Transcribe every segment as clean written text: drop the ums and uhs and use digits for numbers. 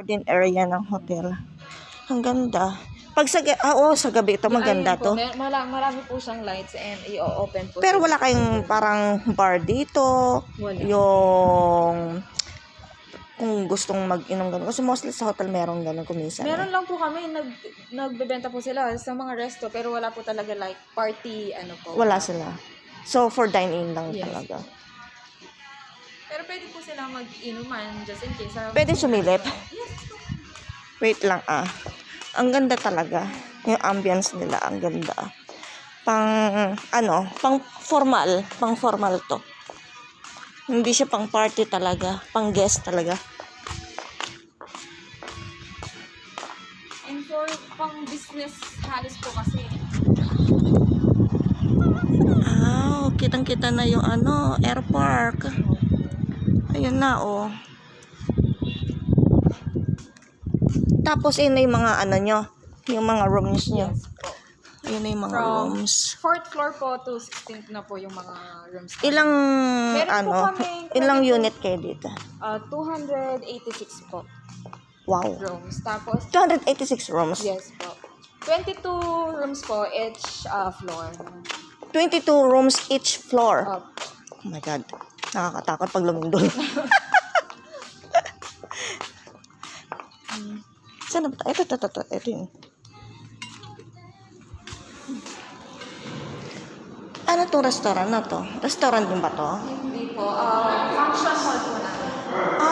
Garden area ng hotel. Ang ganda. Pag sa, sa gabi ito, maganda to. Marami po siyang lights and i-open po. Pero wala kayong parang bar dito. Wala. Yung, kung gustong mag-inom gano'n. Kasi mostly sa hotel meron gano'n kuminsan. Meron lang po kami, nagbebenta po sila sa mga resto, pero wala po talaga like party, po. Wala sila. So, for dine-in lang talaga. Pero pwede po sila mag-inuman just in case. Pwede sumilip? Yes. Wait lang Ang ganda talaga. Yung ambience nila, ang ganda. Pang formal to. Hindi siya pang party talaga, pang guest talaga. And for pang business halos po kasi. Kitang-kita na yung air park. Ayun na, Tapos, yun na yung mga nyo, yung mga rooms nyo. Yes po. Ayun na yung mga From rooms. 4th floor po to 16th na po yung mga rooms. Ilang, Meron po kaming ilang unit kayo dito? 286 po Wow. rooms. Tapos, 286 rooms? yes po. 22 rooms po each floor. 22 rooms each floor? Uh, Oh my God. Nakakatakot pag lumindol. Saan ba? Ito yun. Ano tong restaurant na to? Restaurant din ba to? Hindi po. Function hall po natin.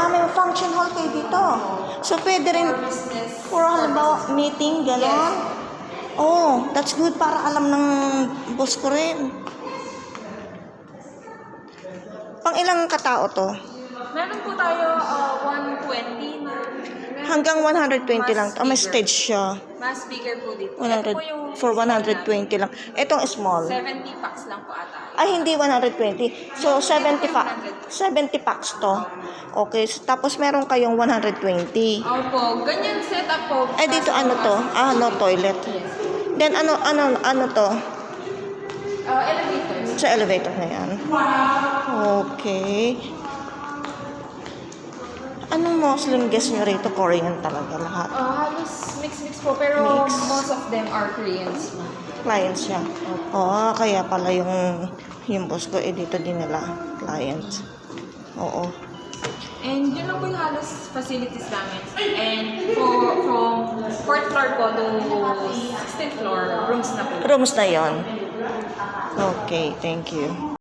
May function hall kayo dito. So, pwede rin Business. for halimbawa meeting, gano'n? Yes. Oh, that's good para alam ng boss ko rin. Pang ilang katao to? Meron po tayo 120 na. Hanggang 120 lang. May stage siya. Mas bigger po dito. 100, Ito po yung for 120 lang. Itong small. 70 packs lang po ata. Ay, hindi 120. So, 70 packs to. Okay. So, tapos, meron kayong 120. Opo, ganyan setup po. Dito ano to? No toilet. Then, ano to? Elevators. Sa elevator na yan. Okay. Anong Muslim guest nyo rito? Korean talaga lahat. Halos mix po, pero most of them are Koreans. Clients siya. Kaya pala yung boss ko, dito din nila. Clients. Oo. And yun lang po yung halos facilities namin. And from 4th floor po to 16th floor, rooms na po. Rooms na yon. Okay, thank you.